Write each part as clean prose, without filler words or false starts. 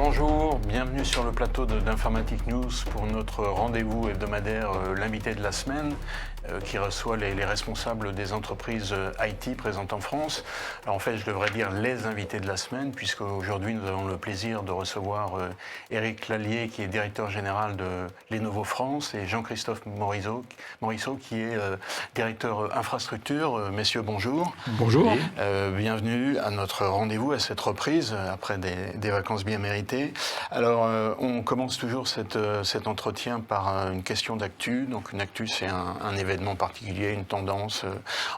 Bonjour, bienvenue sur le plateau d'Informatique News pour notre rendez-vous hebdomadaire, l'invité de la semaine, qui reçoit les responsables des entreprises IT présentes en France. Alors en fait, je devrais dire les invités de la semaine, puisque aujourd'hui nous avons le plaisir de recevoir Éric Lallier, qui est directeur général de Lenovo France, et Jean-Christophe Morisseau, qui est directeur infrastructure. Messieurs, bonjour. Bonjour. Et, bienvenue à notre rendez-vous, à cette reprise, après des vacances bien méritées. Alors, on commence toujours cet entretien par une question d'actu. Donc, une actu, c'est un événement particulier, une tendance,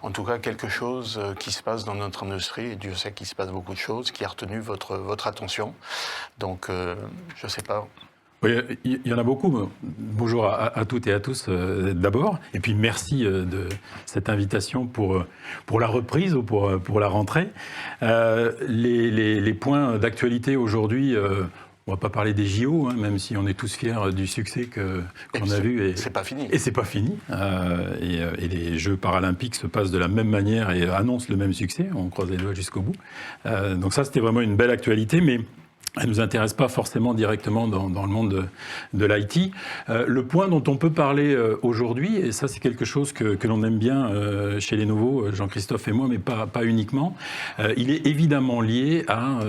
en tout cas quelque chose qui se passe dans notre industrie. Et Dieu sait qu'il se passe beaucoup de choses, qui a retenu votre attention. Donc, je ne sais pas. Oui, il y en a beaucoup. Bonjour à toutes et à tous d'abord. Et puis merci de cette invitation pour la reprise ou pour la rentrée. Les points d'actualité aujourd'hui, on ne va pas parler des JO, hein, même si on est tous fiers du succès qu'on a vu. C'est pas fini. Et c'est pas fini. Et les Jeux paralympiques se passent de la même manière et annoncent le même succès. On croise les doigts jusqu'au bout. Donc ça, c'était vraiment une belle actualité, mais elle ne nous intéresse pas forcément directement dans le monde de l'IT. Le point dont on peut parler aujourd'hui, et ça c'est quelque chose que l'on aime bien chez Lenovo, Jean-Christophe et moi, mais pas uniquement, il est évidemment lié à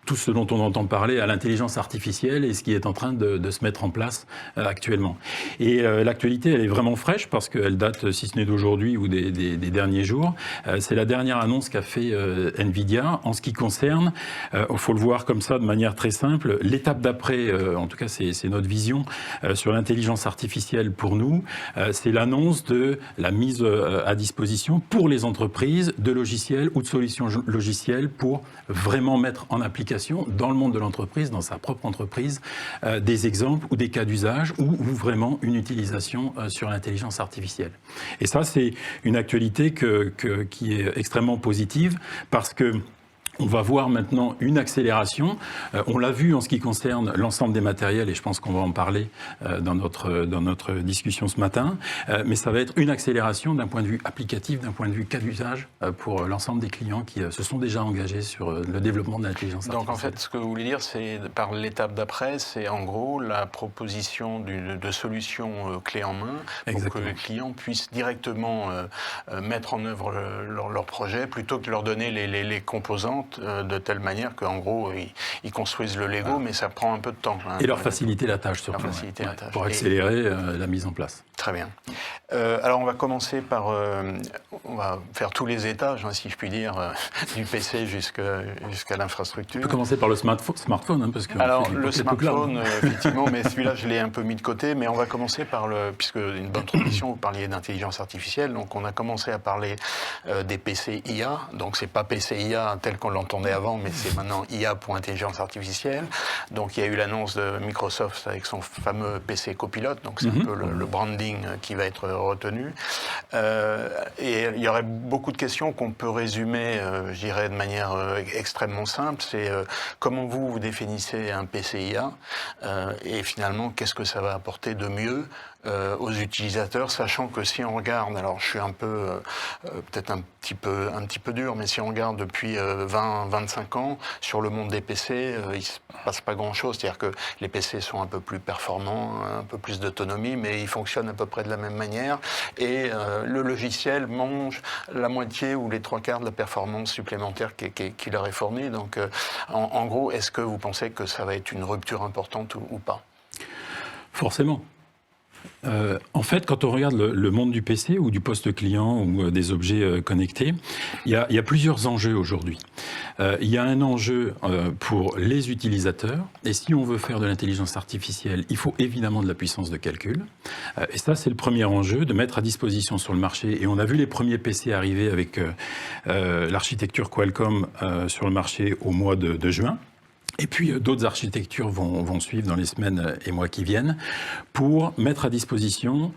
tout ce dont on entend parler, à l'intelligence artificielle et ce qui est en train de se mettre en place actuellement. Et l'actualité, elle est vraiment fraîche parce qu'elle date, si ce n'est d'aujourd'hui ou des derniers jours. C'est la dernière annonce qu'a fait Nvidia en ce qui concerne, il faut le voir comme ça de manière très simple, l'étape d'après, en tout cas c'est notre vision sur l'intelligence artificielle pour nous, c'est l'annonce de la mise à disposition pour les entreprises de logiciels ou de solutions logicielles pour vraiment mettre en application dans le monde de l'entreprise, dans sa propre entreprise, des exemples ou des cas d'usage ou vraiment une utilisation sur l'intelligence artificielle. Et ça, c'est une actualité qui est extrêmement positive parce que on va voir maintenant une accélération. On l'a vu en ce qui concerne l'ensemble des matériels, et je pense qu'on va en parler dans notre discussion ce matin. Mais ça va être une accélération d'un point de vue applicatif, d'un point de vue cas d'usage pour l'ensemble des clients qui se sont déjà engagés sur le développement de l'intelligence artificielle. Donc en fait, ce que vous voulez dire, c'est par l'étape d'après, c'est en gros la proposition de solutions clés en main pour Exactement. que les clients puissent directement mettre en œuvre leur projet plutôt que de leur donner les composantes de telle manière qu'en gros, ils construisent le Lego, mais ça prend un peu de temps. Hein, et leur faciliter la tâche, surtout. Faciliter la tâche. Pour accélérer la mise en place. Très bien. Alors, on va commencer par... on va faire tous les étages, hein, si je puis dire, du PC jusqu'à l'infrastructure. On peut commencer par le smartphone, hein, parce que... Alors, le smartphone, effectivement, mais celui-là, je l'ai un peu mis de côté, mais on va commencer par puisque une bonne transition, vous parliez d'intelligence artificielle, donc on a commencé à parler des PC IA, donc c'est pas PC IA tel qu'on l'entendait avant, mais c'est maintenant IA pour intelligence artificielle. Donc il y a eu l'annonce de Microsoft avec son fameux PC Copilot, donc c'est un peu le branding qui va être retenu. Et il y aurait beaucoup de questions qu'on peut résumer, je dirais, de manière extrêmement simple. C'est comment vous définissez un PC IA et finalement, qu'est-ce que ça va apporter de mieux aux utilisateurs, sachant que si on regarde, alors je suis un peu, peut-être un petit peu dur, mais si on regarde depuis 20-25 ans sur le monde des PC, il ne se passe pas grand-chose. C'est-à-dire que les PC sont un peu plus performants, un peu plus d'autonomie, mais ils fonctionnent à peu près de la même manière. Et le logiciel mange la moitié ou les 3/4 de la performance supplémentaire qui leur est fournie. Donc, en gros, est-ce que vous pensez que ça va être une rupture importante ou pas ? Forcément. En fait, quand on regarde le monde du PC ou du poste client ou des objets connectés, il y a plusieurs enjeux aujourd'hui. Il y a un enjeu pour les utilisateurs, et si on veut faire de l'intelligence artificielle, il faut évidemment de la puissance de calcul. Et ça, c'est le premier enjeu, de mettre à disposition sur le marché. Et on a vu les premiers PC arriver avec l'architecture Qualcomm sur le marché au mois de juin. Et puis d'autres architectures vont suivre dans les semaines et mois qui viennent pour mettre à disposition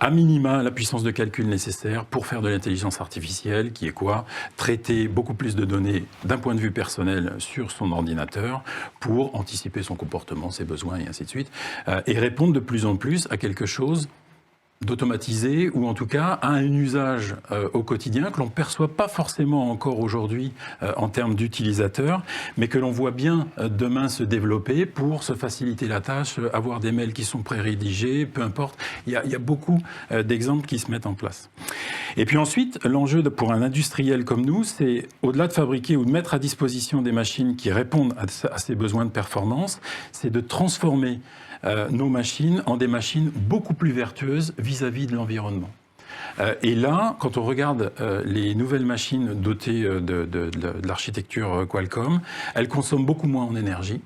à minima la puissance de calcul nécessaire pour faire de l'intelligence artificielle, qui est quoi ? Traiter beaucoup plus de données d'un point de vue personnel sur son ordinateur pour anticiper son comportement, ses besoins et ainsi de suite, et répondre de plus en plus à quelque chose d'automatiser ou en tout cas à un usage au quotidien que l'on ne perçoit pas forcément encore aujourd'hui en termes d'utilisateurs, mais que l'on voit bien demain se développer pour se faciliter la tâche, avoir des mails qui sont pré-rédigés, peu importe. Il y a beaucoup d'exemples qui se mettent en place. Et puis ensuite, l'enjeu pour un industriel comme nous, c'est au-delà de fabriquer ou de mettre à disposition des machines qui répondent à ces besoins de performance, c'est de transformer nos machines en des machines beaucoup plus vertueuses vis-à-vis de l'environnement. Et là, quand on regarde les nouvelles machines dotées de l'architecture Qualcomm, elles consomment beaucoup moins en énergie.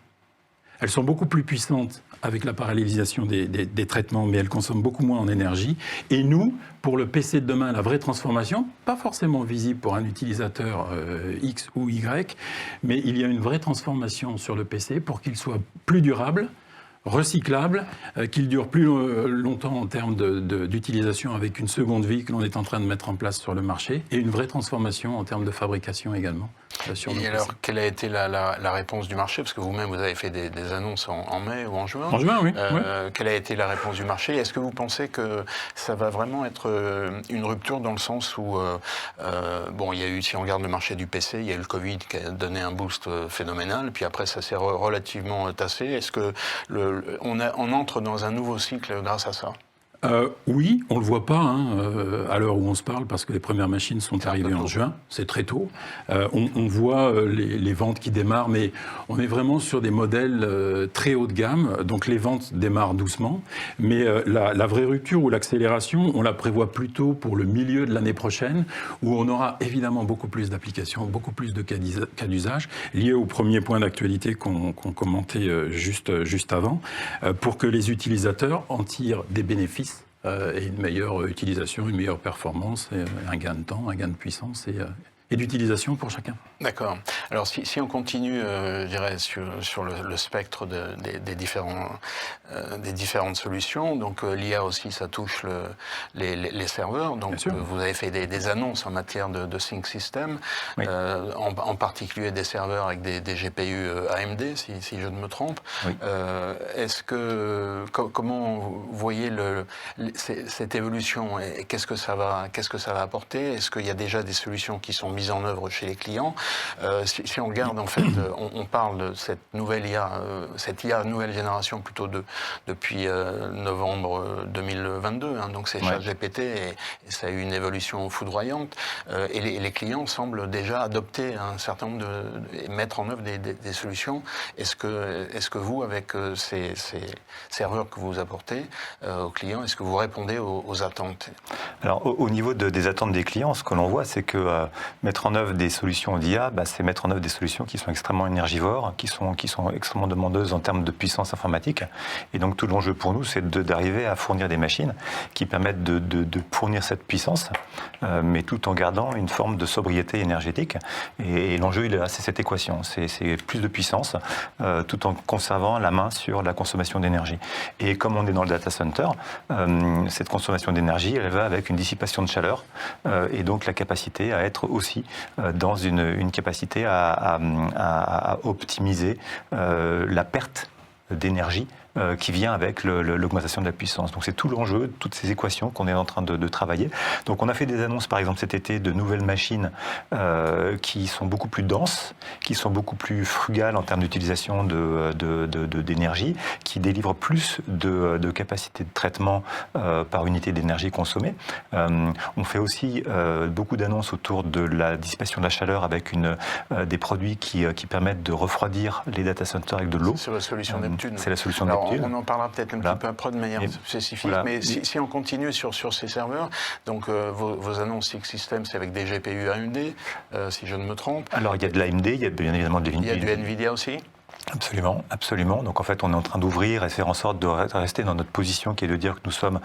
Elles sont beaucoup plus puissantes avec la parallélisation des traitements, mais elles consomment beaucoup moins en énergie. Et nous, pour le PC de demain, la vraie transformation, pas forcément visible pour un utilisateur X ou Y, mais il y a une vraie transformation sur le PC pour qu'il soit plus durable, recyclable, qu'il dure plus longtemps en termes d'utilisation avec une seconde vie que l'on est en train de mettre en place sur le marché et une vraie transformation en termes de fabrication également. Et alors, quelle a été la réponse du marché? Parce que vous-même, vous avez fait des annonces en mai ou en juin. En juin, oui. Quelle a été la réponse du marché? Est-ce que vous pensez que ça va vraiment être une rupture dans le sens où, bon, il y a eu, si on regarde le marché du PC, il y a eu le Covid qui a donné un boost phénoménal, puis après ça s'est relativement tassé. Est-ce que on entre dans un nouveau cycle grâce à ça? Oui, on ne le voit pas à l'heure où on se parle, parce que les premières machines sont arrivées en juin, c'est très tôt. On voit les ventes qui démarrent, mais on est vraiment sur des modèles très haut de gamme, donc les ventes démarrent doucement. Mais la vraie rupture ou l'accélération, on la prévoit plutôt pour le milieu de l'année prochaine, où on aura évidemment beaucoup plus d'applications, beaucoup plus de cas d'usage, liés au premier point d'actualité qu'on commentait juste avant, pour que les utilisateurs en tirent des bénéfices et une meilleure utilisation, une meilleure performance, et un gain de temps, un gain de puissance et d'utilisation pour chacun. D'accord. Alors si on continue, je dirais, sur le spectre des différentes solutions, donc l'IA aussi, ça touche les serveurs. Donc vous avez fait des annonces en matière de Sync System, oui. En particulier des serveurs avec des GPU AMD, si je ne me trompe. Oui. Comment vous voyez cette évolution et qu'est-ce que ça va apporter? Est-ce qu'il y a déjà des solutions qui sont mises en œuvre chez les clients? Si on regarde, en fait, on parle de cette nouvelle IA, cette IA nouvelle génération plutôt depuis novembre 2022, donc c'est ChatGPT et ça a eu une évolution foudroyante et les clients semblent déjà adopter un certain nombre et mettre en œuvre des solutions. Est-ce que vous, avec ces serveurs que vous apportez aux clients, est-ce que vous répondez aux attentes? Alors au niveau des attentes des clients, ce que l'on voit, c'est que mettre en œuvre des solutions d'IA, c'est mettre en œuvre des solutions qui sont extrêmement énergivores, qui sont extrêmement demandeuses en termes de puissance informatique. Et donc tout l'enjeu pour nous, c'est d'arriver à fournir des machines qui permettent de fournir cette puissance, mais tout en gardant une forme de sobriété énergétique. Et l'enjeu, il est là, c'est cette équation. C'est plus de puissance, tout en conservant la main sur la consommation d'énergie. Et comme on est dans le data center, cette consommation d'énergie, elle va avec une dissipation de chaleur, et donc la capacité à être aussi dans une capacité à optimiser la perte d'énergie qui vient avec l'augmentation de la puissance. Donc c'est tout l'enjeu, toutes ces équations qu'on est en train de travailler. Donc on a fait des annonces par exemple cet été de nouvelles machines qui sont beaucoup plus denses, qui sont beaucoup plus frugales en termes d'utilisation d'énergie, qui délivrent plus de capacité de traitement par unité d'énergie consommée. On fait aussi beaucoup d'annonces autour de la dissipation de la chaleur avec des produits qui permettent de refroidir les data centers avec de l'eau. C'est la solution Neptune. C'est la solution Neptune. On en parlera peut-être un petit peu après de manière spécifique, mais si on continue sur ces serveurs, donc vos annonces Sync System, c'est avec des GPU AMD, si je ne me trompe. Alors il y a de l'AMD, il y a bien évidemment de l'NVIDIA. Il y a du NVIDIA aussi? Absolument, absolument. Donc en fait, on est en train d'ouvrir et faire en sorte de rester dans notre position qui est de dire que nous sommes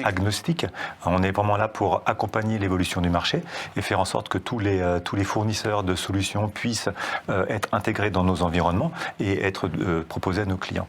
agnostiques. On est vraiment là pour accompagner l'évolution du marché et faire en sorte que tous les fournisseurs de solutions puissent être intégrés dans nos environnements et être proposés à nos clients.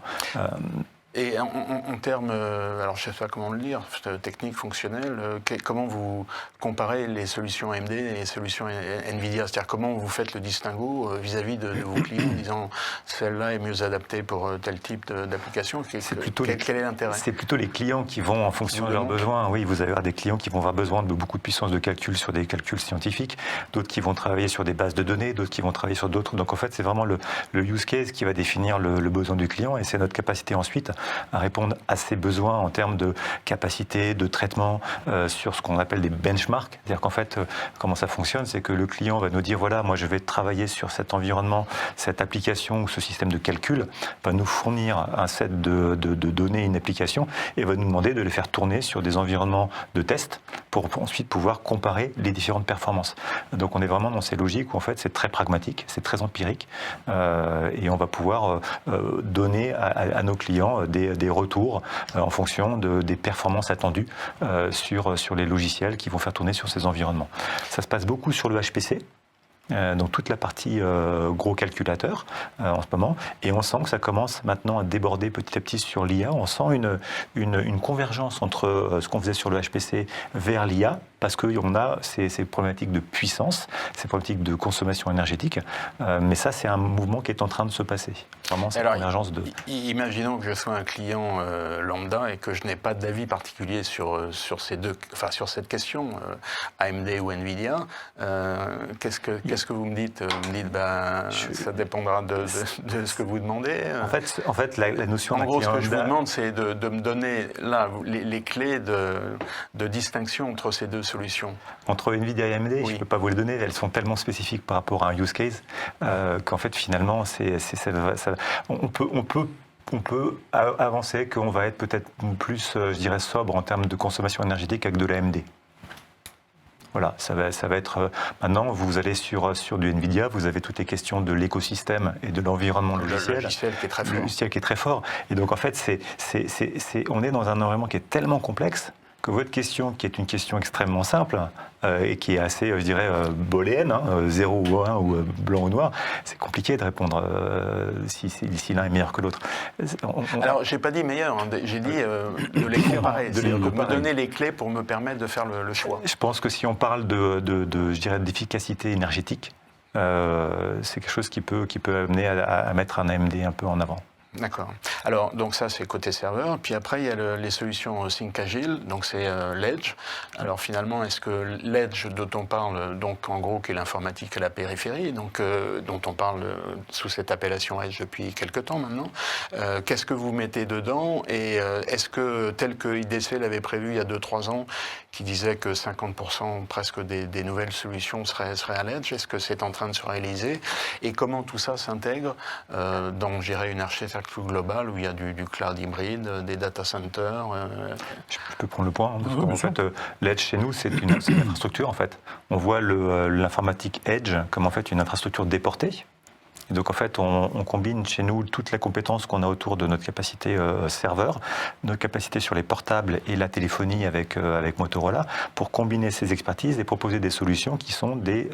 Et en termes, alors je ne sais pas comment le dire, technique, fonctionnel, comment vous comparez les solutions AMD et les solutions NVIDIA? C'est-à-dire comment vous faites le distinguo vis-à-vis de vos clients en disant celle-là est mieux adaptée pour tel type d'application? Quel est l'intérêt? C'est plutôt les clients qui vont, en fonction de leurs besoins. Oui, vous avez des clients qui vont avoir besoin de beaucoup de puissance de calcul sur des calculs scientifiques, d'autres qui vont travailler sur des bases de données, d'autres qui vont travailler sur d'autres. Donc en fait, c'est vraiment le use case qui va définir le besoin du client, et c'est notre capacité ensuite à répondre à ses besoins en termes de capacité, de traitement, sur ce qu'on appelle des benchmarks. C'est-à-dire qu'en fait, comment ça fonctionne, c'est que le client va nous dire, voilà, moi je vais travailler sur cet environnement, cette application ou ce système de calcul, va nous fournir un set de données, une application, et va nous demander de les faire tourner sur des environnements de test pour ensuite pouvoir comparer les différentes performances. Donc on est vraiment dans ces logiques où en fait c'est très pragmatique, c'est très empirique, et on va pouvoir donner à nos clients des retours en fonction des performances attendues sur les logiciels qui vont faire tourner sur ces environnements. Ça se passe beaucoup sur le HPC. Donc toute la partie gros calculateur en ce moment, et on sent que ça commence maintenant à déborder petit à petit sur l'IA. On sent une convergence entre ce qu'on faisait sur le HPC vers l'IA, parce qu'on a ces problématiques de puissance, ces problématiques de consommation énergétique, mais ça c'est un mouvement qui est en train de se passer. Vraiment cette convergence de... Imaginons que je sois un client lambda et que je n'ai pas d'avis particulier sur cette question, AMD ou NVIDIA, qu'est-ce que vous me dites? Vous me dites, ça dépendra de ce que vous demandez. En fait, la notion en d'un gros, client ce que je vous lambda... demande, c'est de me donner là les clés de distinction entre ces deux solutions. Entre NVIDIA et AMD, je ne peux pas vous les donner, elles sont tellement spécifiques par rapport à un use case qu'en fait, finalement, on peut avancer qu'on va être peut-être plus, je dirais, sobre en termes de consommation énergétique avec de l'AMD. Voilà, ça va être... maintenant, vous allez sur du NVIDIA, vous avez toutes les questions de l'écosystème et de l'environnement logiciel. Le logiciel qui est très fort. Le logiciel qui est très fort. Et donc, en fait, on est dans un environnement qui est tellement complexe que votre question, qui est une question extrêmement simple et qui est assez, je dirais, booléenne, 0 ou 1 ou blanc ou noir, c'est compliqué de répondre si l'un est meilleur que l'autre. Alors, je n'ai pas dit meilleur, j'ai dit de les comparer, de me donner les clés pour me permettre de faire le choix. Je pense que si on parle je dirais, d'efficacité énergétique, c'est quelque chose qui peut amener à mettre un AMD un peu en avant. D'accord. Alors, donc ça, c'est côté serveur. Puis après, il y a les solutions Think Agile, donc c'est l'Edge. Alors finalement, est-ce que l'Edge dont on parle, donc en gros, qui est l'informatique à la périphérie, donc dont on parle sous cette appellation Edge depuis quelques temps maintenant, qu'est-ce que vous mettez dedans? Et est-ce que, tel que IDC l'avait prévu il y a 2-3 ans, qui disait que 50% presque des nouvelles solutions seraient à l'Edge, est-ce que c'est en train de se réaliser? Et comment tout ça s'intègre dans, je dirais, une architecture globale où il y a du cloud hybride, des data centers? Je peux prendre le point. En fait, l'Edge chez nous, c'est une infrastructure. En fait, on voit l'informatique Edge comme en fait une infrastructure déportée. Et donc en fait, on combine chez nous toute la compétence qu'on a autour de notre capacité serveur, notre capacité sur les portables et la téléphonie avec Motorola, pour combiner ces expertises et proposer des solutions qui sont des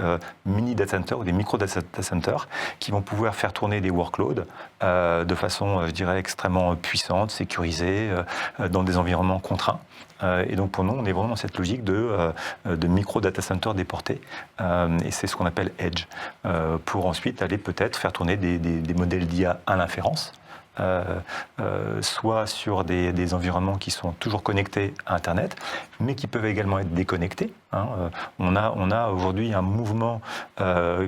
mini data centers ou des micro data centers qui vont pouvoir faire tourner des workloads de façon, je dirais, extrêmement puissante, sécurisée, dans des environnements contraints. Et donc pour nous, on est vraiment dans cette logique de micro data center déportés, et c'est ce qu'on appelle Edge, pour ensuite aller peut-être faire tourner des modèles d'IA à l'inférence, soit sur des environnements qui sont toujours connectés à Internet, mais qui peuvent également être déconnectés. On a aujourd'hui un mouvement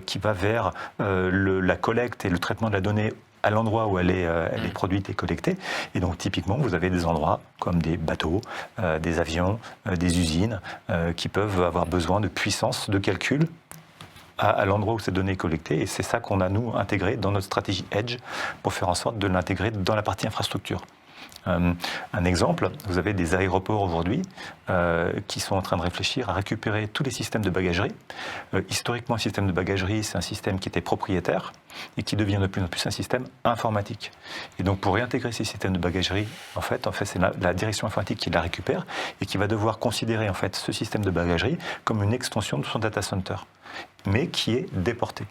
qui va vers la collecte et le traitement de la donnée à l'endroit où elle est produite et collectée. Et donc, typiquement, vous avez des endroits comme des bateaux, des avions, des usines, qui peuvent avoir besoin de puissance de calcul à l'endroit où ces données sont collectées. Et c'est ça qu'on a, nous, intégré dans notre stratégie Edge pour faire en sorte de l'intégrer dans la partie infrastructure. Un exemple, vous avez des aéroports aujourd'hui qui sont en train de réfléchir à récupérer tous les systèmes de bagagerie. Historiquement, un système de bagagerie, c'est un système qui était propriétaire et qui devient de plus en plus un système informatique. Et donc, pour réintégrer ces systèmes de bagagerie, en fait c'est la direction informatique qui la récupère et qui va devoir considérer en fait ce système de bagagerie comme une extension de son data center, mais qui est déporté.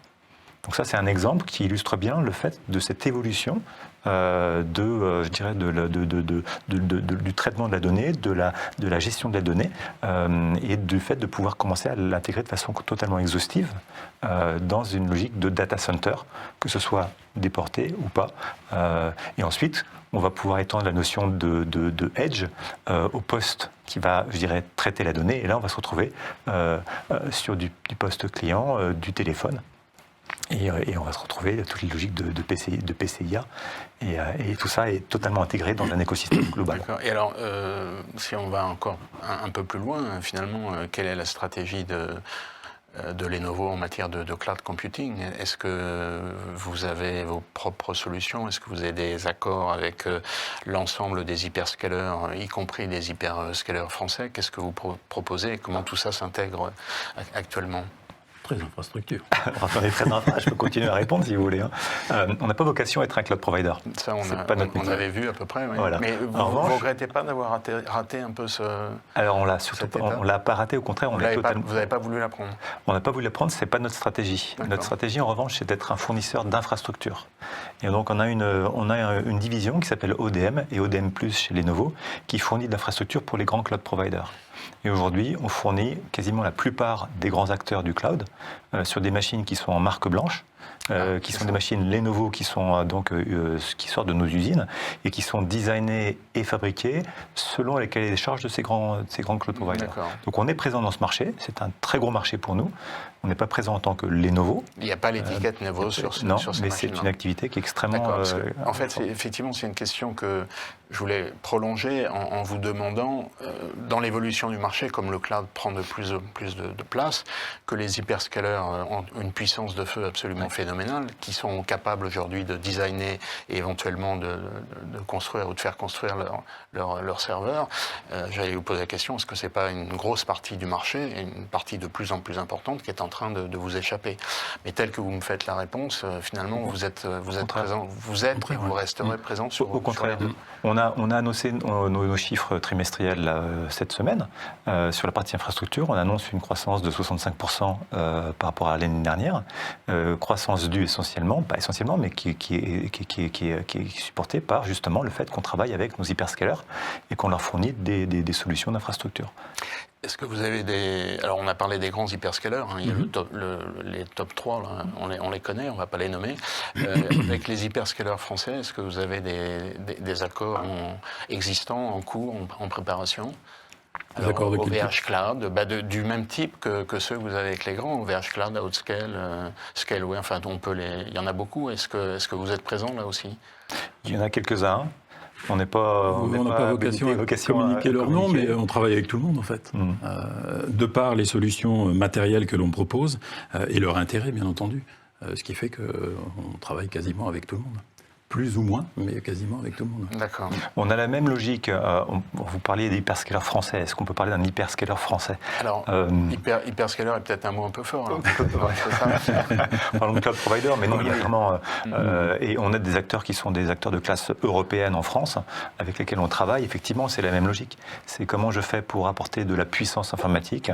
Donc ça, c'est un exemple qui illustre bien le fait de cette évolution je dirais, du traitement de la donnée, de la gestion de la donnée, et du fait de pouvoir commencer à l'intégrer de façon totalement exhaustive dans une logique de data center, que ce soit déporté ou pas. Et ensuite, on va pouvoir étendre la notion de edge au poste qui va, je dirais, traiter la donnée. Et là, on va se retrouver sur du poste client, du téléphone. Et on va se retrouver toutes les logiques de PCIA. Et tout ça est totalement intégré dans un écosystème global. D'accord. Et alors, si on va encore un peu plus loin, finalement, quelle est la stratégie de Lenovo en matière de cloud computing? Est-ce que vous avez vos propres solutions? Est-ce que vous avez des accords avec l'ensemble des hyperscalers, y compris des hyperscalers français? Qu'est-ce que vous proposez et comment tout ça s'intègre actuellement? Très infrastructure. On est très infra, je peux continuer à répondre si vous voulez. On n'a pas vocation à être un cloud provider. Ça, on avait vu à peu près. Oui. Voilà. Mais vous ne regrettez pas d'avoir raté un peu ce... Alors on l'a pas raté, au contraire. Vous n'avez pas voulu la prendre? On n'a pas voulu la prendre, ce n'est pas notre stratégie. Notre stratégie, en revanche, c'est d'être un fournisseur d'infrastructures. Et donc on a une division qui s'appelle ODM, et ODM+, chez Lenovo, qui fournit de l'infrastructure pour les grands cloud providers. Et aujourd'hui, on fournit quasiment la plupart des grands acteurs du cloud sur des machines qui sont en marque blanche, qui sont des machines Lenovo qui sont qui sortent de nos usines et qui sont designées et fabriquées selon les cahiers des charges de ces grands cloud providers. Donc on est présent dans ce marché, c'est un très gros marché pour nous. On n'est pas présent en tant que Lenovo. Il n'y a pas l'étiquette Lenovo sur ces non, machines. Mais c'est une activité qui est extrêmement... en fait, effectivement, c'est une question que je voulais prolonger en vous demandant, dans l'évolution du marché, comme le cloud prend de plus en plus de place, que les hyperscalers ont une puissance de feu absolument phénoménale, qui sont capables aujourd'hui de designer et éventuellement de construire ou de faire construire leur serveur. J'allais vous poser la question, est-ce que ce n'est pas une grosse partie du marché, et une partie de plus en plus importante, qui est en train de vous échapper? Mais tel que vous me faites la réponse, finalement, vous êtes présent, et vous resterez présent sur les deux. On a annoncé nos chiffres trimestriels cette semaine. Sur la partie infrastructure, on annonce une croissance de 65% par rapport à l'année dernière. Croissance due essentiellement, pas essentiellement, mais qui est supportée par justement le fait qu'on travaille avec nos hyperscalers et qu'on leur fournit des solutions d'infrastructure. Est-ce que vous avez des... Alors, on a parlé des grands hyperscalers, hein. Il y a les top 3, là, on les connaît, on ne va pas les nommer. Avec les hyperscalers français, est-ce que vous avez des accords existants, en cours, en préparation? Alors, OVH Cloud, du même type que ceux que vous avez avec les grands, OVH Cloud, Outscale, Scaleway, enfin, il y en a beaucoup. Est-ce que vous êtes présent là aussi? Il y en a quelques-uns. On n'a pas vocation à communiquer leur nom, mais on travaille avec tout le monde en fait. De par les solutions matérielles que l'on propose et leur intérêt bien entendu. Ce qui fait qu'on travaille quasiment avec tout le monde. Plus ou moins, mais quasiment avec tout le monde. D'accord. On a la même logique. Vous parliez d'hyperscaler français. Est-ce qu'on peut parler d'un hyperscaler français? Alors, hyperscaler est peut-être un mot un peu fort. Parlons de cloud provider, mais non, il y a vraiment... et on a des acteurs qui sont des acteurs de classe européenne en France, avec lesquels on travaille. Effectivement, c'est la même logique. C'est comment je fais pour apporter de la puissance informatique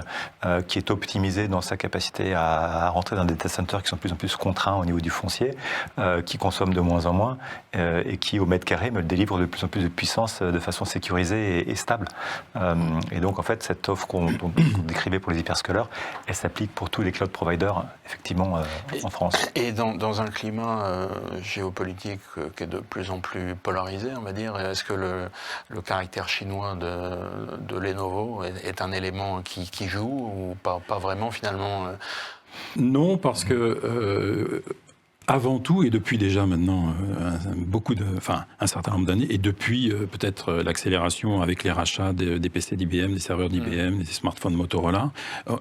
qui est optimisée dans sa capacité à rentrer dans des data centers qui sont de plus en plus contraints au niveau du foncier, qui consomment de moins en moins, et qui, au mètre carré, me délivre de plus en plus de puissance de façon sécurisée et stable. Et donc, en fait, cette offre qu'on décrivait pour les hyperscalers, elle s'applique pour tous les cloud providers, effectivement, en France. Et dans un climat géopolitique qui est de plus en plus polarisé, on va dire, est-ce que le caractère chinois de Lenovo est un élément qui joue ou pas vraiment, finalement Non, parce que... Avant tout, et depuis déjà maintenant un certain nombre d'années, et depuis peut-être l'accélération avec les rachats des PC d'IBM, des serveurs d'IBM, des smartphones Motorola,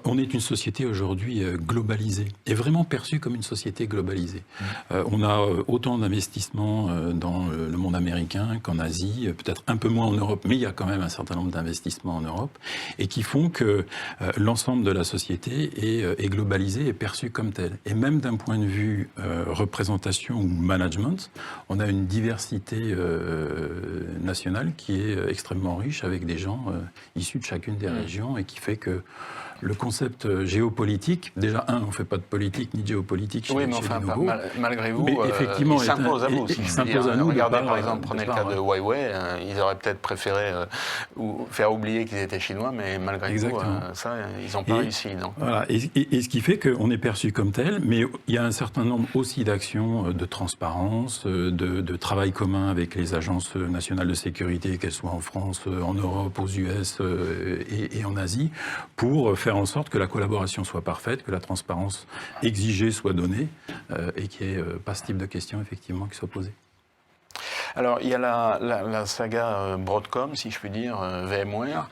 on est une société aujourd'hui globalisée, et vraiment perçue comme une société globalisée. On a autant d'investissements dans le monde américain qu'en Asie, peut-être un peu moins en Europe, mais il y a quand même un certain nombre d'investissements en Europe, et qui font que l'ensemble de la société est globalisée et perçue comme telle. Et même d'un point de vue représentation ou management, on a une diversité nationale qui est extrêmement riche avec des gens issus de chacune des régions et qui fait que le concept géopolitique, déjà, on ne fait pas de politique ni de géopolitique chez, oui, mais chez enfin, Lenovo. malgré vous, Mais effectivement, il s'impose à vous. il s'impose à nous. Regardez, par exemple, prenez le cas de Huawei, ils auraient peut-être préféré faire oublier qu'ils étaient chinois, mais malgré tout, ça, ils n'ont pas réussi. Donc. Voilà, et ce qui fait qu'on est perçu comme tel, mais il y a un certain nombre aussi d'actions de transparence, de travail commun avec les agences nationales de sécurité, qu'elles soient en France, en Europe, aux US et en Asie, pour faire en sorte que la collaboration soit parfaite, que la transparence exigée soit donnée et qu'il n'y ait pas ce type de questions effectivement qui soient posées. Alors, il y a la saga Broadcom, si je puis dire, VMware.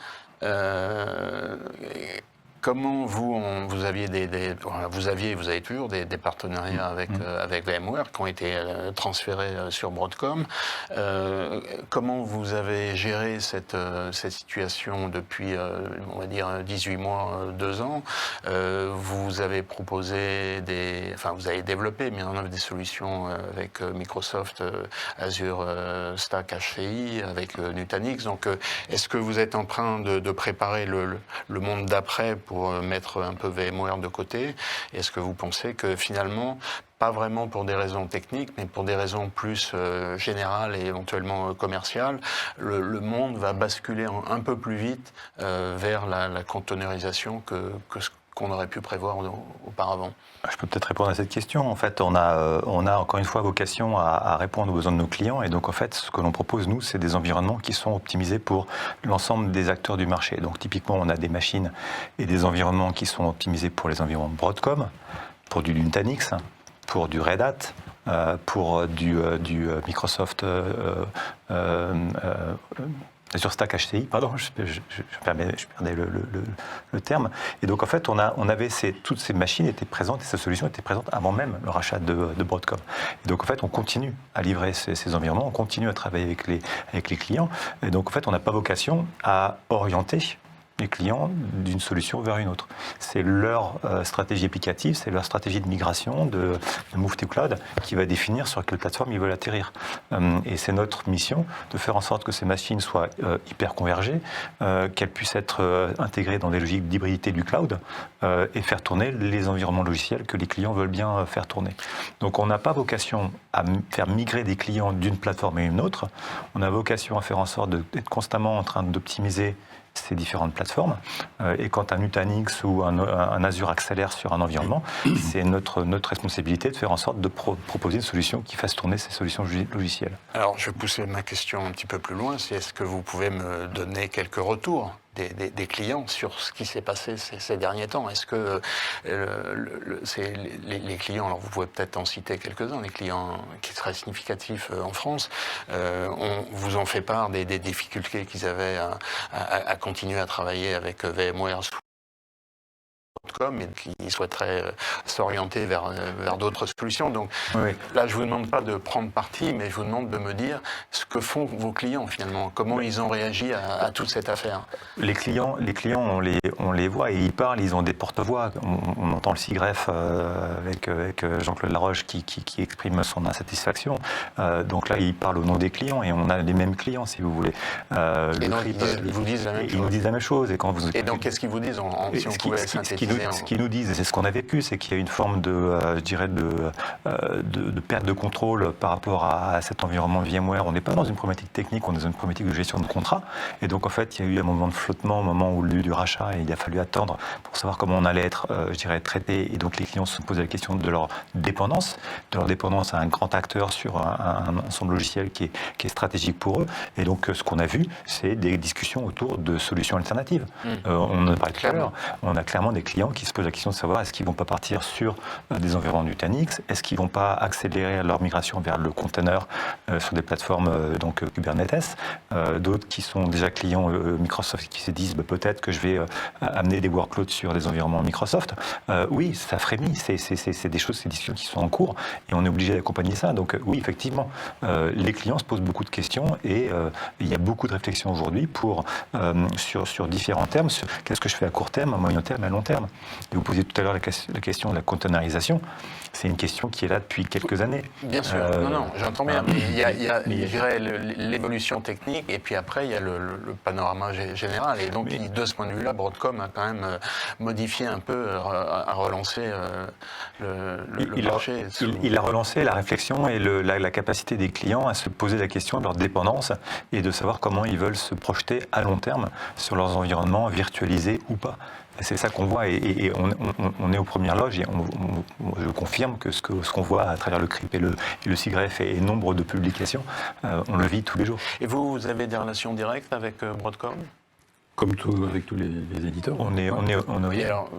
Comment vous avez toujours des partenariats avec VMware qui ont été transférés sur Broadcom. Comment vous avez géré cette situation depuis, on va dire, 18 mois, 2 ans? Vous avez proposé vous avez développé, mis en œuvre des solutions avec Microsoft Azure Stack HCI, avec Nutanix. Donc, est-ce que vous êtes en train de préparer le monde d'après pour mettre un peu VMware de côté? Est-ce que vous pensez que finalement, pas vraiment pour des raisons techniques, mais pour des raisons plus générales et éventuellement commerciales, le monde va basculer un peu plus vite vers la containerisation que ce qu'on aurait pu prévoir auparavant? Je peux peut-être répondre à cette question. En fait, on a encore une fois vocation à répondre aux besoins de nos clients. Et donc, en fait, ce que l'on propose, nous, c'est des environnements qui sont optimisés pour l'ensemble des acteurs du marché. Donc, typiquement, on a des machines et des environnements qui sont optimisés pour les environnements Broadcom, pour du Nutanix, pour du Red Hat, pour du Microsoft Azure Stack HCI, pardon, je perdais le terme. Et donc, en fait, toutes ces machines étaient présentes et ces solutions étaient présentes avant même le rachat de Broadcom. Et donc, en fait, on continue à livrer ces environnements, on continue à travailler avec les clients. Et donc, en fait, on n'a pas vocation à orienter les clients d'une solution vers une autre. C'est leur stratégie applicative, c'est leur stratégie de migration, de Move to Cloud, qui va définir sur quelle plateforme ils veulent atterrir. Et c'est notre mission de faire en sorte que ces machines soient hyper convergées, qu'elles puissent être intégrées dans des logiques d'hybridité du cloud et faire tourner les environnements logiciels que les clients veulent bien faire tourner. Donc on n'a pas vocation à faire migrer des clients d'une plateforme à une autre. On a vocation à faire en sorte d'être constamment en train d'optimiser ces différentes plateformes. Et quand un Nutanix ou un Azure accélère sur un environnement, c'est notre responsabilité de faire en sorte de proposer une solution qui fasse tourner ces solutions logicielles. Alors, je vais pousser ma question un petit peu plus loin. Est-ce que vous pouvez me donner quelques retours des clients sur ce qui s'est passé ces derniers temps? Est-ce que les clients, alors vous pouvez peut-être en citer quelques-uns, les clients qui seraient significatifs en France, vous en fait part des difficultés qu'ils avaient à continuer à travailler avec VMware et qui souhaiteraient s'orienter vers d'autres solutions. Donc là, je ne vous demande pas de prendre parti, mais je vous demande de me dire ce que font vos clients finalement, comment ils ont réagi à toute cette affaire. Les clients, on les voit et ils parlent, ils ont des porte-voix. On entend le SIGREF avec Jean-Claude Laroche qui exprime son insatisfaction. Donc là, il parle au nom des clients et on a les mêmes clients, si vous voulez. Et donc, ils vous disent la même chose. Ils nous disent la même chose. Et donc, qu'est-ce qu'ils vous disent si on pouvait synthétiser? Ce qu'ils nous disent, et c'est ce qu'on a vécu, c'est qu'il y a une forme de perte de contrôle par rapport à cet environnement VMware. On n'est pas dans une problématique technique, on est dans une problématique de gestion de contrat. Et donc, en fait, il y a eu un moment de flottement, un moment où du rachat, et il a fallu attendre pour savoir comment on allait être, traité. Et donc, les clients se sont posé la question de leur dépendance à un grand acteur sur un ensemble logiciel qui est stratégique pour eux. Et donc, ce qu'on a vu, c'est des discussions autour de solutions alternatives. On en parlait tout à l'heure. On a clairement des clients qui se posent la question de savoir est-ce qu'ils ne vont pas partir sur des environnements Nutanix, est-ce qu'ils ne vont pas accélérer leur migration vers le container sur des plateformes Kubernetes. D'autres qui sont déjà clients Microsoft qui se disent peut-être que je vais amener des workloads sur des environnements Microsoft. Oui, ça frémit, c'est des choses, ces discussions qui sont en cours et on est obligé d'accompagner ça. Donc oui, effectivement, les clients se posent beaucoup de questions et il y a beaucoup de réflexions aujourd'hui sur différents termes, sur qu'est-ce que je fais à court terme, à moyen terme et à long terme. Et vous posiez tout à l'heure la question de la containerisation. C'est une question qui est là depuis quelques années. Bien sûr, non, j'entends bien. Mais il y a je dirais, l'évolution technique, et puis après, il y a le panorama général. Et donc, de ce point de vue-là, Broadcom a quand même modifié un peu, a relancé le marché. Il a relancé la réflexion et la capacité des clients à se poser la question de leur dépendance et de savoir comment ils veulent se projeter à long terme sur leurs environnements virtualisés ou pas. C'est ça qu'on voit et on est aux premières loges et je confirme que ce qu'on voit à travers le CRIP et le SIGREF et nombre de publications, on le vit tous les jours. Et vous avez des relations directes avec Broadcom ? Comme avec tous les éditeurs. Oui, alors,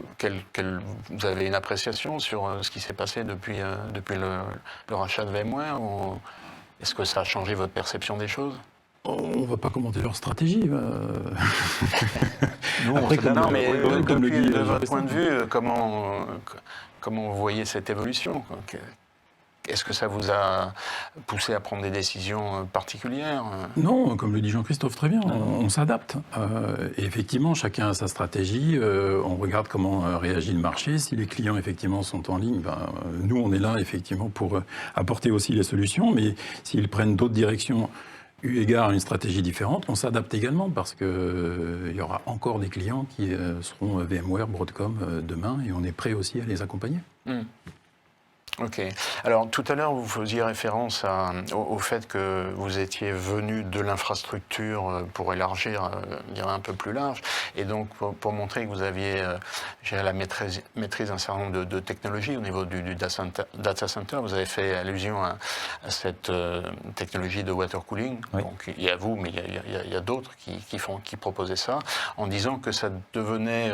vous avez une appréciation sur ce qui s'est passé depuis le rachat de VMware, ou est-ce que ça a changé votre perception des choses ? On ne va pas commenter leur stratégie. Après, de votre point de vue, comment vous voyez cette évolution ? Est-ce que ça vous a poussé à prendre des décisions particulières ? Non, comme le dit Jean-Christophe très bien, on s'adapte. Et effectivement, chacun a sa stratégie. On regarde comment réagit le marché. Si les clients effectivement sont en ligne, nous on est là effectivement pour apporter aussi les solutions. Mais s'ils prennent d'autres directions, eu égard à une stratégie différente, on s'adapte également parce qu'il y aura encore des clients qui seront VMware, Broadcom demain et on est prêt aussi à les accompagner. Ok. Alors, tout à l'heure, vous faisiez référence au fait que vous étiez venu de l'infrastructure pour élargir, un peu plus large, et donc pour montrer que vous aviez la maîtrise d'un certain nombre de technologies au niveau du data center. Vous avez fait allusion à cette technologie de water cooling. Oui. Donc, il y a vous, mais il y a d'autres qui proposaient ça, en disant que ça devenait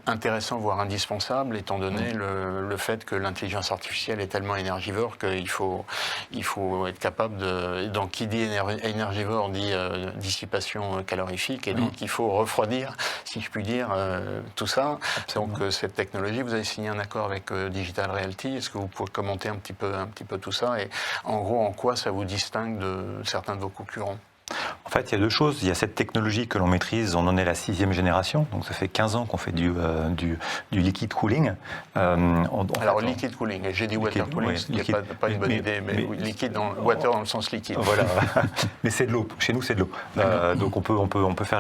intéressant, voire indispensable, étant donné le fait que l'intelligence artificielle est tellement énergivore qu'il faut être capable de... Donc, qui dit énergivore dit dissipation calorifique, et donc il faut refroidir, si je puis dire, tout ça. Absolument. Donc, cette technologie, vous avez signé un accord avec Digital Realty. Est-ce que vous pouvez commenter un petit peu tout ça, et en gros, en quoi ça vous distingue de certains de vos concurrents ? En fait, il y a deux choses. Il y a cette technologie que l'on maîtrise, on en est la 6e génération, donc ça fait 15 ans qu'on fait du liquid cooling. Liquid cooling, j'ai dit water cooling, ce n'est pas une bonne idée, mais liquide water dans le sens liquide. Voilà, mais c'est de l'eau, chez nous c'est de l'eau. Donc on peut faire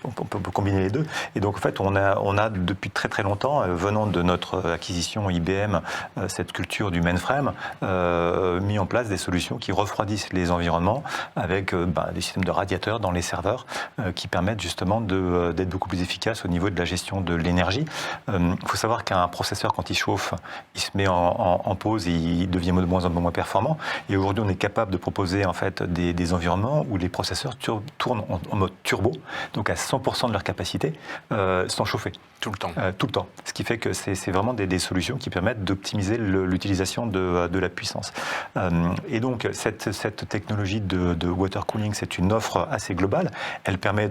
on peut combiner les deux. Et donc en fait, on a depuis très très longtemps, venant de notre acquisition IBM, cette culture du mainframe, mis en place des solutions qui refroidissent les environnements avec des systèmes de radiateurs dans les serveurs qui permettent justement d'être beaucoup plus efficaces au niveau de la gestion de l'énergie. Il faut savoir qu'un processeur, quand il chauffe, il se met en pause et il devient de moins en moins performant. Et aujourd'hui, on est capable de proposer en fait des environnements où les processeurs tournent en mode turbo, donc à 100% de leur capacité, sans chauffer. Tout le temps. Tout le temps. Ce qui fait que c'est vraiment des solutions qui permettent d'optimiser l'utilisation de la puissance. Et donc, cette technologie de water cooling, c'est une offre assez globale. Elle permet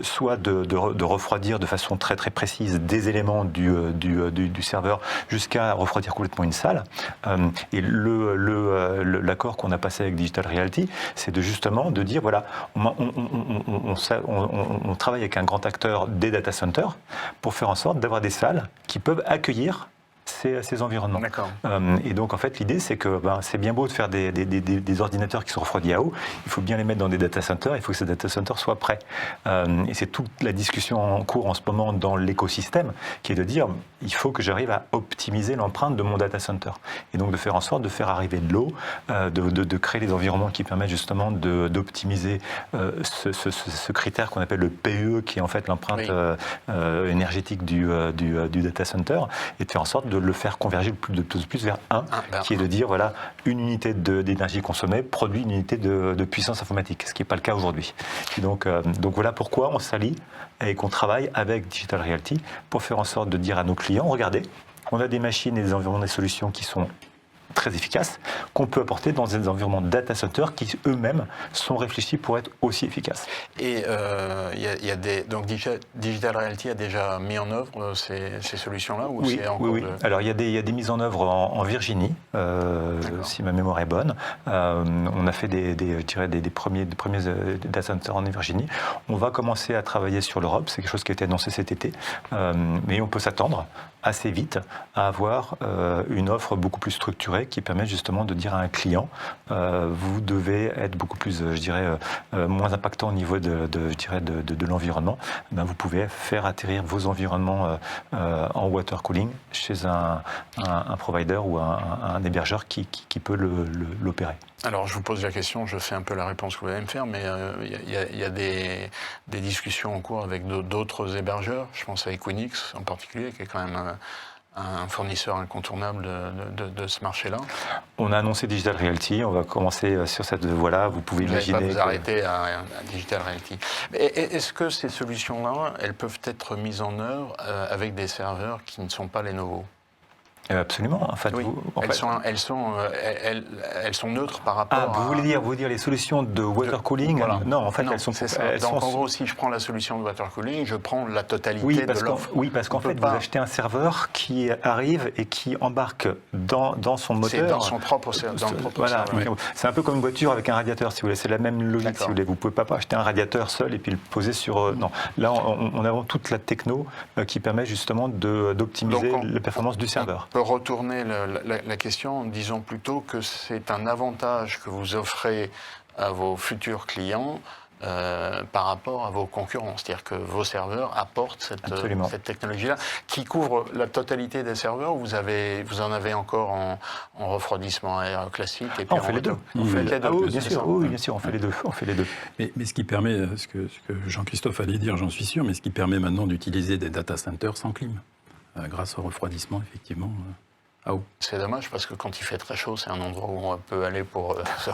soit de refroidir de façon très très précise des éléments du serveur jusqu'à refroidir complètement une salle. Et l'accord qu'on a passé avec Digital Realty, c'est justement de dire, voilà, on travaille avec un grand acteur des data centers pour faire en sorte d'avoir des salles qui peuvent accueillir ces environnements. D'accord. Et donc, en fait, l'idée, c'est que c'est bien beau de faire des ordinateurs qui sont refroidis à eau, il faut bien les mettre dans des data centers, il faut que ces data centers soient prêts. Et c'est toute la discussion en cours en ce moment dans l'écosystème, qui est de dire, il faut que j'arrive à optimiser l'empreinte de mon data center. Et donc, de faire en sorte de faire arriver de l'eau, de créer des environnements qui permettent justement d'optimiser ce critère qu'on appelle le PE, qui est en fait l'empreinte énergétique du data center, et de faire en sorte de le faire converger de plus en plus vers qui est de dire, voilà, une unité d'énergie consommée produit une unité de puissance informatique, ce qui n'est pas le cas aujourd'hui. Et donc voilà pourquoi on s'allie et qu'on travaille avec Digital Realty pour faire en sorte de dire à nos clients, regardez, on a des machines et des environnements, des solutions qui sont très efficaces qu'on peut apporter dans des environnements data center qui eux-mêmes sont réfléchis pour être aussi efficaces. Et donc Digital Realty a déjà mis en œuvre ces solutions-là ou Oui, c'est encore oui. Alors il y a des mises en œuvre en Virginie, si ma mémoire est bonne. On a fait des premiers data centers en Virginie. On va commencer à travailler sur l'Europe, c'est quelque chose qui a été annoncé cet été, mais on peut s'attendre assez vite à avoir une offre beaucoup plus structurée qui permet justement de dire à un client vous devez être beaucoup plus, moins impactant au niveau de l'environnement. Vous pouvez faire atterrir vos environnements en water cooling chez un provider ou un hébergeur qui peut l'opérer. Alors, je vous pose la question, je fais un peu la réponse que vous allez me faire, mais il y a des discussions en cours avec d'autres hébergeurs. Je pense à Equinix en particulier, qui est quand même un fournisseur incontournable de ce marché-là. On a annoncé Digital Realty, on va commencer sur cette voie-là. Vous pouvez imaginer. Vous n'allez pas vous arrêter à Digital Realty. Est-ce que ces solutions-là, elles peuvent être mises en œuvre avec des serveurs qui ne sont pas Lenovo ? Absolument. En fait, oui. Elles sont neutres par rapport à... Vous voulez dire les solutions de water cooling? Voilà. Non, en fait, non, elles sont... Donc, en gros, si je prends la solution de water cooling, je prends la totalité de l'offre. Oui, parce qu'en fait, vous achetez un serveur qui arrive et qui embarque dans son moteur... C'est dans son propre serveur. Voilà. Oui. C'est un peu comme une voiture avec un radiateur, si vous voulez. C'est la même logique, si vous voulez. Vous ne pouvez pas acheter un radiateur seul et puis le poser sur... Non. Là, on a toute la techno qui permet justement d'optimiser la performance du serveur. Retourner la question en disant plutôt que c'est un avantage que vous offrez à vos futurs clients par rapport à vos concurrents. C'est-à-dire que vos serveurs apportent cette technologie-là qui couvre la totalité des serveurs. Vous en avez encore en refroidissement air classique et puis on fait les deux. Bien sûr, on fait les deux. Mais ce qui permet, ce que Jean-Christophe allait dire, j'en suis sûr, mais ce qui permet maintenant d'utiliser des data centers sans clim, grâce au refroidissement, effectivement. C'est dommage parce que quand il fait très chaud, c'est un endroit où on peut aller pour se...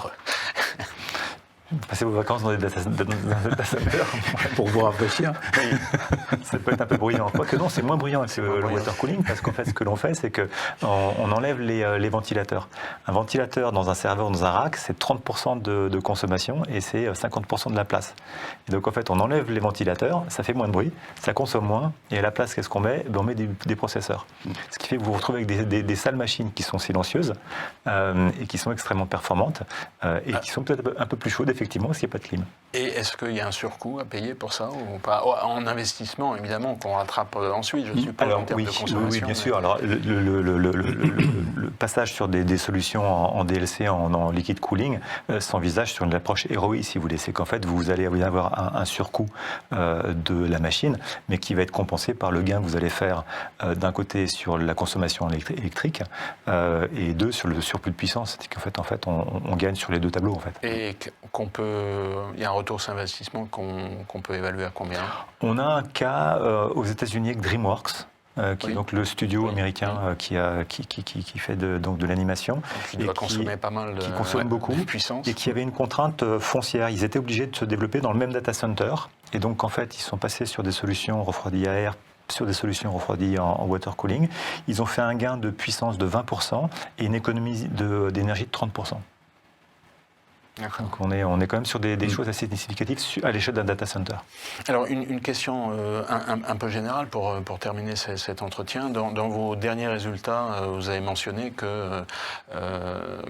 Passez vos vacances dans des data centers pour vous rafraîchir. Oui. Ça peut être un peu bruyant. Quoique non, c'est moins bruyant que le water cooling parce qu'en fait, ce que l'on fait, c'est qu'on enlève les ventilateurs. Un ventilateur dans un serveur, dans un rack, c'est 30% de consommation et c'est 50% de la place. Et donc en fait, on enlève les ventilateurs, ça fait moins de bruit, ça consomme moins et à la place, qu'est-ce qu'on met? On met des processeurs. Ce qui fait que vous vous retrouvez avec des salles machines qui sont silencieuses et qui sont extrêmement performantes et qui sont peut-être un peu plus chaudes, effectivement, parce qu'il n'y a pas de clim. Et est-ce qu'il y a un surcoût à payer pour ça ou pas? En investissement, évidemment, qu'on rattrape ensuite, je suppose, en termes de consommation. Oui, bien sûr. Alors, le passage sur des solutions en DLC, en liquid cooling, s'envisage sur une approche ROI, si vous voulez. C'est qu'en fait, vous allez avoir un surcoût de la machine, mais qui va être compensé par le gain que vous allez faire d'un côté sur la consommation électrique et deux, sur le surplus de puissance. C'est qu'en fait, on gagne sur les deux tableaux, en fait. Et il y a un retour sur investissement qu'on peut évaluer à combien? On a un cas aux États-Unis avec DreamWorks. Qui est donc le studio américain qui fait de l'animation. Qui doit consommer pas mal qui consomme beaucoup, de puissance. Et qui avait une contrainte foncière. Ils étaient obligés de se développer dans le même data center. Et donc, en fait, ils sont passés sur des solutions refroidies à air, sur des solutions refroidies en water cooling. Ils ont fait un gain de puissance de 20% et une économie d'énergie de 30%. Donc on est quand même sur des choses assez significatives à l'échelle d'un data center. Alors une question un peu générale pour terminer cet entretien. Dans vos derniers résultats, vous avez mentionné que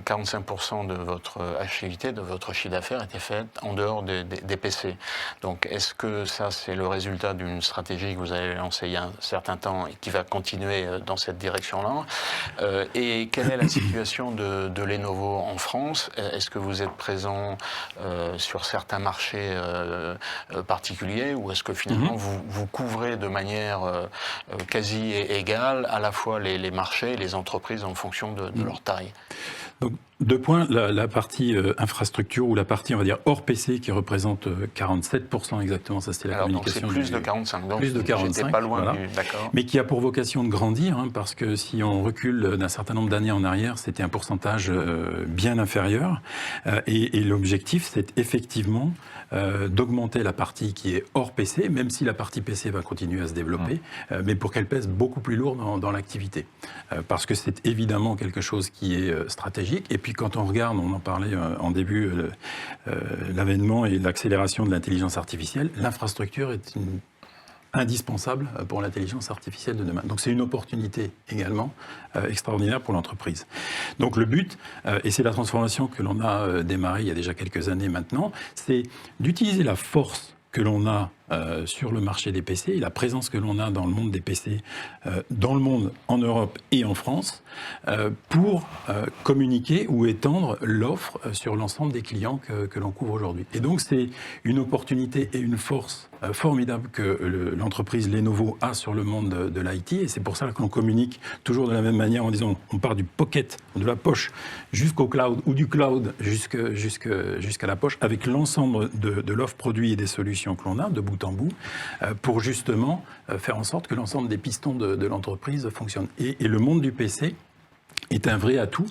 45% de votre activité, de votre chiffre d'affaires était fait en dehors des PC. Donc est-ce que ça c'est le résultat d'une stratégie que vous avez lancée il y a un certain temps et qui va continuer dans cette direction-là? Et quelle est la situation de Lenovo en France? Est-ce que vous êtes présent sur certains marchés particuliers ou est-ce que finalement vous couvrez de manière quasi égale à la fois les marchés et les entreprises en fonction de leur taille? Donc, deux points, la partie infrastructure ou la partie, on va dire, hors PC qui représente 47% exactement, ça c'était la communication. Donc c'est plus de 45, donc plus de 45, j'étais pas loin voilà. D'accord. Mais qui a pour vocation de grandir, parce que si on recule d'un certain nombre d'années en arrière, c'était un pourcentage bien inférieur. Et Et l'objectif, c'est effectivement d'augmenter la partie qui est hors PC, même si la partie PC va continuer à se développer, mais pour qu'elle pèse beaucoup plus lourd dans l'activité. Parce que c'est évidemment quelque chose qui est stratégique. Et puis quand on regarde, on en parlait en début, l'avènement et l'accélération de l'intelligence artificielle, l'infrastructure est indispensable pour l'intelligence artificielle de demain. Donc c'est une opportunité également extraordinaire pour l'entreprise. Donc le but, et c'est la transformation que l'on a démarrée il y a déjà quelques années maintenant, c'est d'utiliser la force que l'on a sur le marché des PC et la présence que l'on a dans le monde des PC, dans le monde, en Europe et en France, pour communiquer ou étendre l'offre sur l'ensemble des clients que l'on couvre aujourd'hui. Et donc c'est une opportunité et une force formidable que l'entreprise Lenovo a sur le monde de l'IT, et c'est pour ça que l'on communique toujours de la même manière en disant on part du pocket, de la poche, jusqu'au cloud, ou du cloud jusqu'à la poche, avec l'ensemble de l'offre produit et des solutions que l'on a, de bout en bout, pour justement faire en sorte que l'ensemble des pistons de l'entreprise fonctionnent. Et le monde du PC est un vrai atout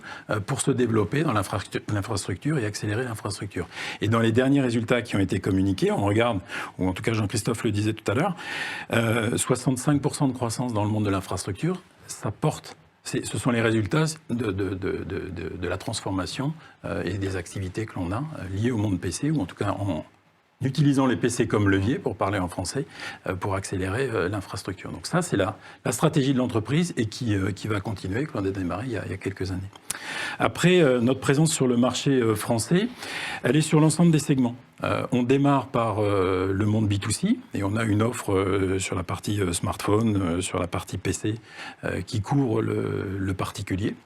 pour se développer dans l'infrastructure et accélérer l'infrastructure. Et dans les derniers résultats qui ont été communiqués, on regarde, ou en tout cas Jean-Christophe le disait tout à l'heure, 65% de croissance dans le monde de l'infrastructure, ça porte. Ce sont les résultats de la transformation et des activités que l'on a liées au monde PC, ou en tout cas en utilisant les PC comme levier, pour parler en français, pour accélérer l'infrastructure. Donc ça, c'est la stratégie de l'entreprise et qui va continuer, que l'on a démarré il y a quelques années. Après, notre présence sur le marché français, elle est sur l'ensemble des segments. On démarre par le monde B2C et on a une offre sur la partie smartphone, sur la partie PC, qui couvre le particulier.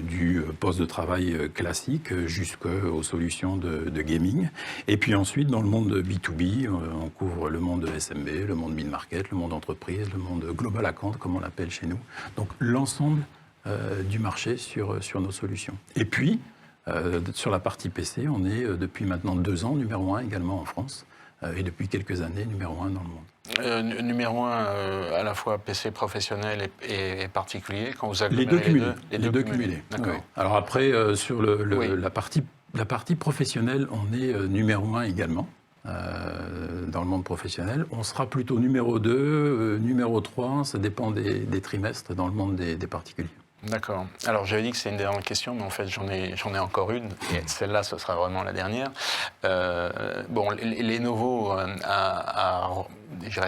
Du poste de travail classique jusqu'aux solutions de gaming. Et puis ensuite, dans le monde B2B, on couvre le monde SMB, le monde mid-market, le monde entreprise, le monde global account, comme on l'appelle chez nous. Donc l'ensemble du marché sur nos solutions. Et puis, sur la partie PC, on est depuis maintenant 2 ans numéro 1 également en France. Et depuis quelques années, numéro 1 dans le monde. Numéro 1 à la fois PC professionnel et particulier, quand vous agglomérez les deux cumulés. D'accord. Oui. Alors après, sur la partie professionnelle, on est numéro 1 également. Dans le monde professionnel. On sera plutôt numéro 2, numéro 3, ça dépend des trimestres dans le monde des particuliers. D'accord. Alors j'avais dit que c'est une dernière question, mais en fait j'en ai encore une, et celle-là ce sera vraiment la dernière. Bon, Lenovo a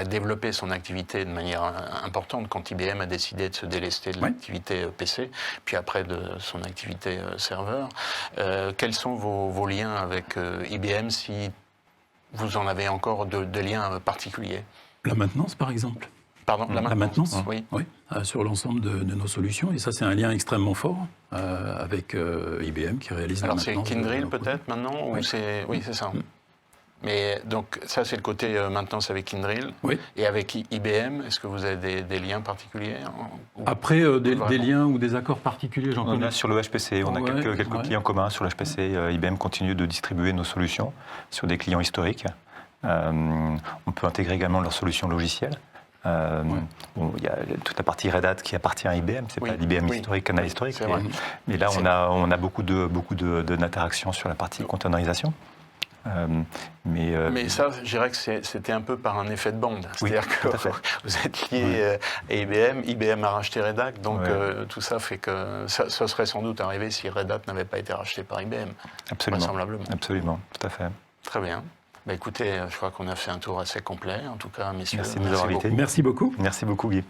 développé son activité de manière importante quand IBM a décidé de se délester de l'activité PC, puis après de son activité serveur. Quels sont vos liens avec IBM, si vous en avez encore de liens particuliers? La maintenance par exemple. Pardon, la maintenance, oui. Sur l'ensemble de nos solutions. Et ça, c'est un lien extrêmement fort avec IBM qui réalise la maintenance. Alors, c'est Kyndryl peut-être maintenant ou c'est... Oui, c'est ça. Mais donc, ça, c'est le côté maintenance avec Kyndryl. Oui. Et avec IBM, est-ce que vous avez des liens particuliers Après, des liens ou des accords particuliers, j'en connais. On a sur le HPC, on a quelques clients communs sur le HPC. IBM continue de distribuer nos solutions sur des clients historiques. On peut intégrer également leurs solutions logicielles. Il y a toute la partie Red Hat qui appartient à IBM, c'est pas l'IBM historique, canal historique. Mais là, on a beaucoup d'interactions sur la partie containerisation. Mais ça, je dirais que c'était un peu par un effet de bande. C'est-à-dire que vous êtes lié à IBM, IBM a racheté Red Hat, donc tout ça fait que ça serait sans doute arrivé si Red Hat n'avait pas été racheté par IBM. Absolument. Vraisemblablement. Absolument, tout à fait. Très bien. Écoutez, je crois qu'on a fait un tour assez complet. En tout cas, messieurs, merci de nous avoir invités. Merci beaucoup. Merci beaucoup, Guy.